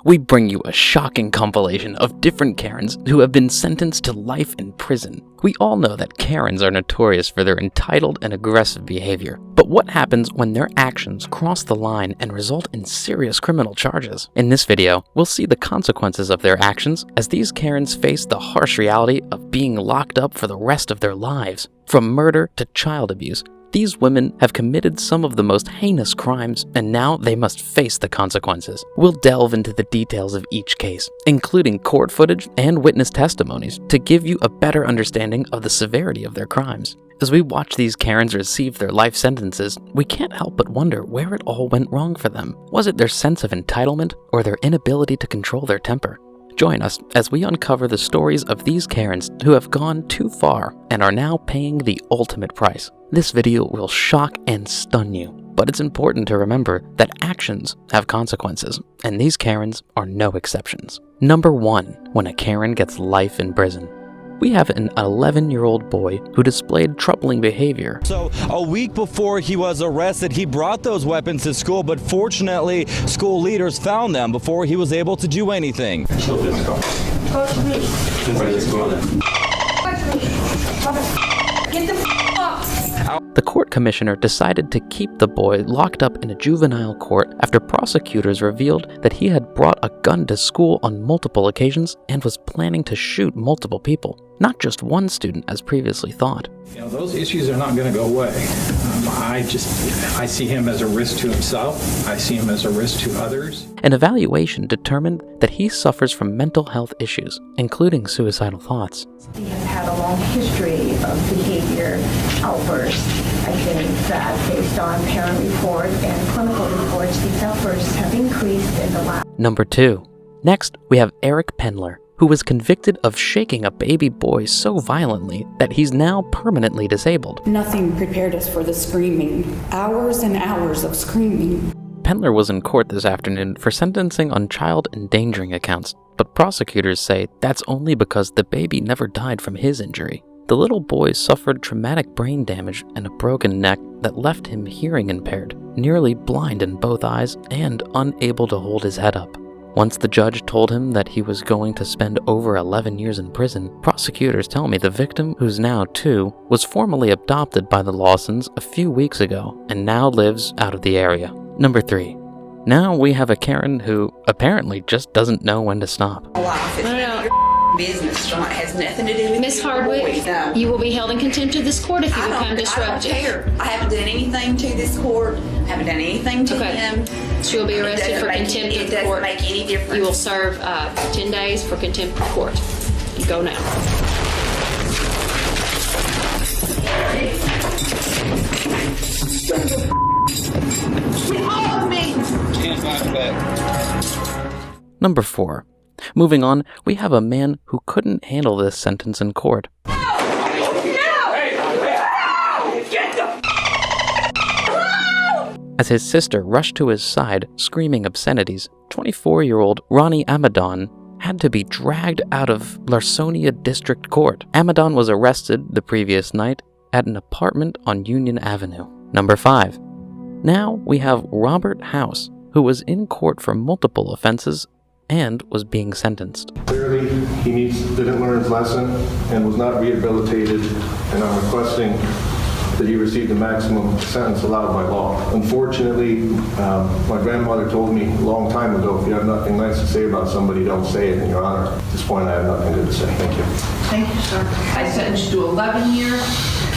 we bring you a shocking compilation of different Karens who have been sentenced to life in prison. We all know that Karens are notorious for their entitled and aggressive behavior, but what happens when their actions cross the line and result in serious criminal charges? In this video, we'll see the consequences of their actions as these Karens face the harsh reality of being locked up for the rest of their lives. From murder to child abuse, these women have committed some of the most heinous crimes, and now they must face the consequences. We'll delve into the details of each case, including court footage and witness testimonies, to give you a better understanding of the severity of their crimes. As we watch these Karens receive their life sentences, we can't help but wonder where it all went wrong for them. Was it their sense of entitlement or their inability to control their temper? Join us as we uncover the stories of these Karens who have gone too far and are now paying the ultimate price. This video will shock and stun you, but it's important to remember that actions have consequences, and these Karens are no exceptions. Number 1. When a Karen gets life in prison. We have an 11-year-old boy who displayed troubling behavior. So a week before he was arrested, he brought those weapons to school, but fortunately, school leaders found them before he was able to do anything. The court commissioner decided to keep the boy locked up in a juvenile court after prosecutors revealed that he had brought a gun to school on multiple occasions and was planning to shoot multiple people, not just one student as previously thought. Those issues are not going to go away. I see him as a risk to himself. I see him as a risk to others. An evaluation determined that he suffers from mental health issues, including suicidal thoughts. He has had a long history of behavior outbursts. I think that based on parent report and clinical reports, these outbursts have increased in the last. Number 2. Next, we have Eric Pendler, who was convicted of shaking a baby boy so violently that he's now permanently disabled. Nothing prepared us for the screaming. Hours and hours of screaming. Pendler was in court this afternoon for sentencing on child endangering accounts, but prosecutors say that's only because the baby never died from his injury. The little boy suffered traumatic brain damage and a broken neck that left him hearing impaired, nearly blind in both eyes, and unable to hold his head up. Once the judge told him that he was going to spend over 11 years in prison, prosecutors tell me the victim, who's now 2, was formally adopted by the Lawsons a few weeks ago and now lives out of the area. Number 3. Now we have a Karen who apparently just doesn't know when to stop. Business, John. It has nothing to do with Miss Hardwick, no. You will be held in contempt of this court if you become disruptive. I don't care. I haven't done anything to this court. I haven't done anything to him. So you'll be arrested for contempt of the court. It doesn't make any difference. You will serve 10 days for contempt of court. You go now. Get off of me! Number 4. Moving on, we have a man who couldn't handle this sentence in court. As his sister rushed to his side, screaming obscenities, 24-year-old Ronnie Amadon had to be dragged out of Larsonia District Court. Amadon was arrested the previous night at an apartment on Union Avenue. Number 5. Now we have Robert House, who was in court for multiple offenses and was being sentenced. Clearly, he didn't learn his lesson and was not rehabilitated, and I'm requesting that he receive the maximum sentence allowed by law. Unfortunately, my grandmother told me a long time ago, if you have nothing nice to say about somebody, don't say it, in your honor. At this point, I have nothing good to say. Thank you. Thank you, sir. I sentenced you to 11 years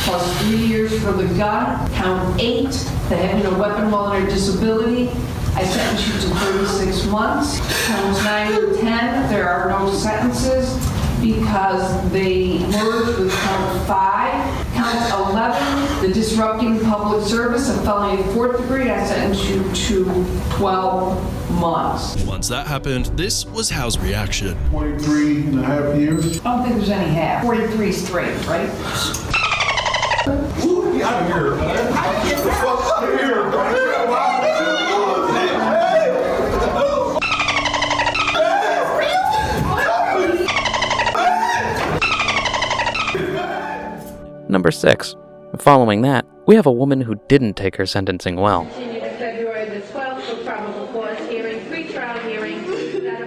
plus 3 years for the gun, count 8, the having a weapon while under disability. I sentenced you to 36 months. Counts 9 and 10, there are no sentences because they merged with count 5. Count 11, the disrupting public service, a felony of 4th degree, I sentenced you to 12 months. Once that happened, this was Howe's reaction. 43 and a half years. I don't think there's any half. 43 straight, right? Get out of here, man. Get the fuck out of here, Number 6. Following that, we have a woman who didn't take her sentencing well. Continued to February the 12th for probable cause hearing, pre-trial hearing. That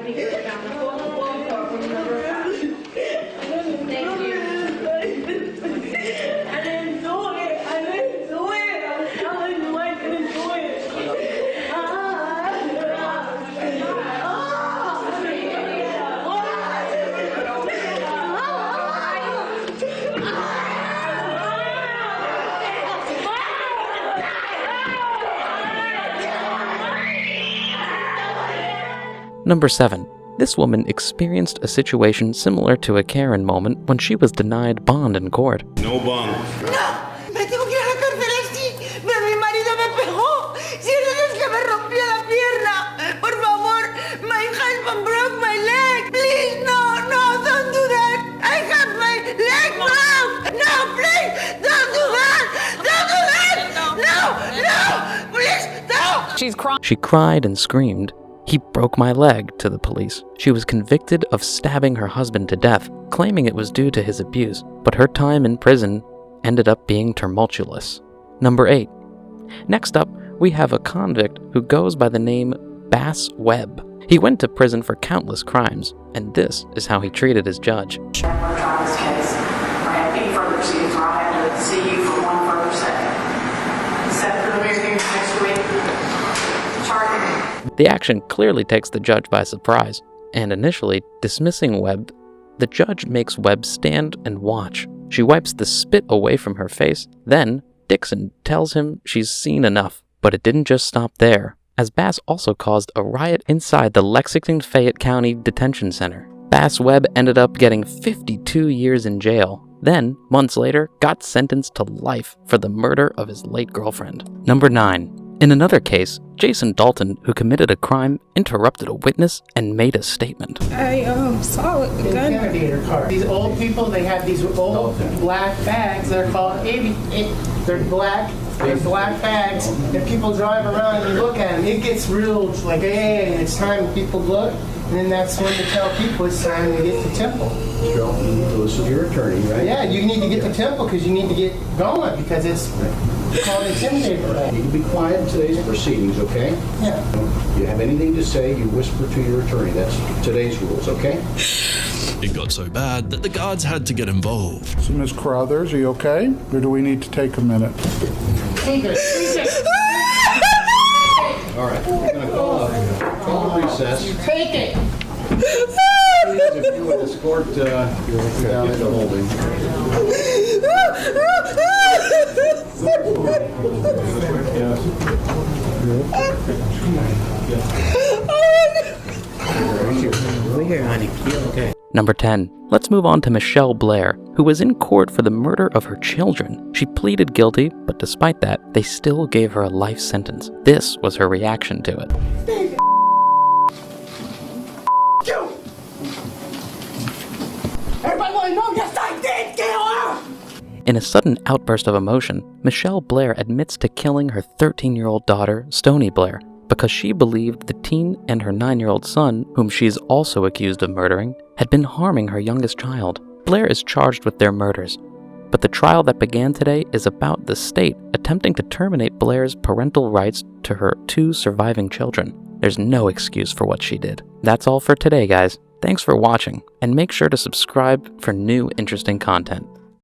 Number 7. This woman experienced a situation similar to a Karen moment when she was denied bond in court. No bond. No, me tengo que ir a la cárcel así, pero mi marido me pegó. Si eres que me rompió la pierna, por favor, my husband broke my leg. Please, no, don't do that. I have my leg broke. No, please, don't do that. No, please, no. She's crying. She cried and screamed, "He broke my leg," to the police. She was convicted of stabbing her husband to death, claiming it was due to his abuse, but her time in prison ended up being tumultuous. Number 8. Next up, we have a convict who goes by the name Bass Webb. He went to prison for countless crimes, and this is how he treated his judge. This case, I had 8 further proceedings where I had to see you for 1 further second. Set for the hearing next week. The action clearly takes the judge by surprise, and initially dismissing Webb, the judge makes Webb stand and watch. She wipes the spit away from her face, then Dixon tells him she's seen enough. But it didn't just stop there, as Bass also caused a riot inside the Lexington-Fayette County Detention Center. Bass Webb ended up getting 52 years in jail, then, months later, got sentenced to life for the murder of his late girlfriend. Number 9. In another case, Jason Dalton, who committed a crime, interrupted a witness and made a statement. I saw a gun. Interrogator car. These old people, they have these old black bags. They're called they're black bags. And people drive around and you look at them. It gets real like, hey, it's time people look. And then that's when to tell people it's time to get to Temple. Sure. This is your attorney, right? Yeah, you need to get to Temple because you need to get going because it's called intimidator. You can be quiet in today's proceedings, okay? Yeah. If you have anything to say, you whisper to your attorney. That's today's rules, okay? It got so bad that the guards had to get involved. So, Ms. Crothers, are you okay? Or do we need to take a minute? Take it. All right, we're going to call a recess. Take it. If you would escort down into holding. We're here, honey. You okay? Number 10. Let's move on to Michelle Blair, who was in court for the murder of her children. She pleaded guilty, but despite that, they still gave her a life sentence. This was her reaction to it. Everybody want to know, yes, I did kill her! In a sudden outburst of emotion, Michelle Blair admits to killing her 13-year-old daughter, Stony Blair, because she believed the teen and her 9-year-old son, whom she is also accused of murdering, had been harming her youngest child. Blair is charged with their murders, but the trial that began today is about the state attempting to terminate Blair's parental rights to her 2 surviving children. There's no excuse for what she did. That's all for today, guys. Thanks for watching, and make sure to subscribe for new interesting content.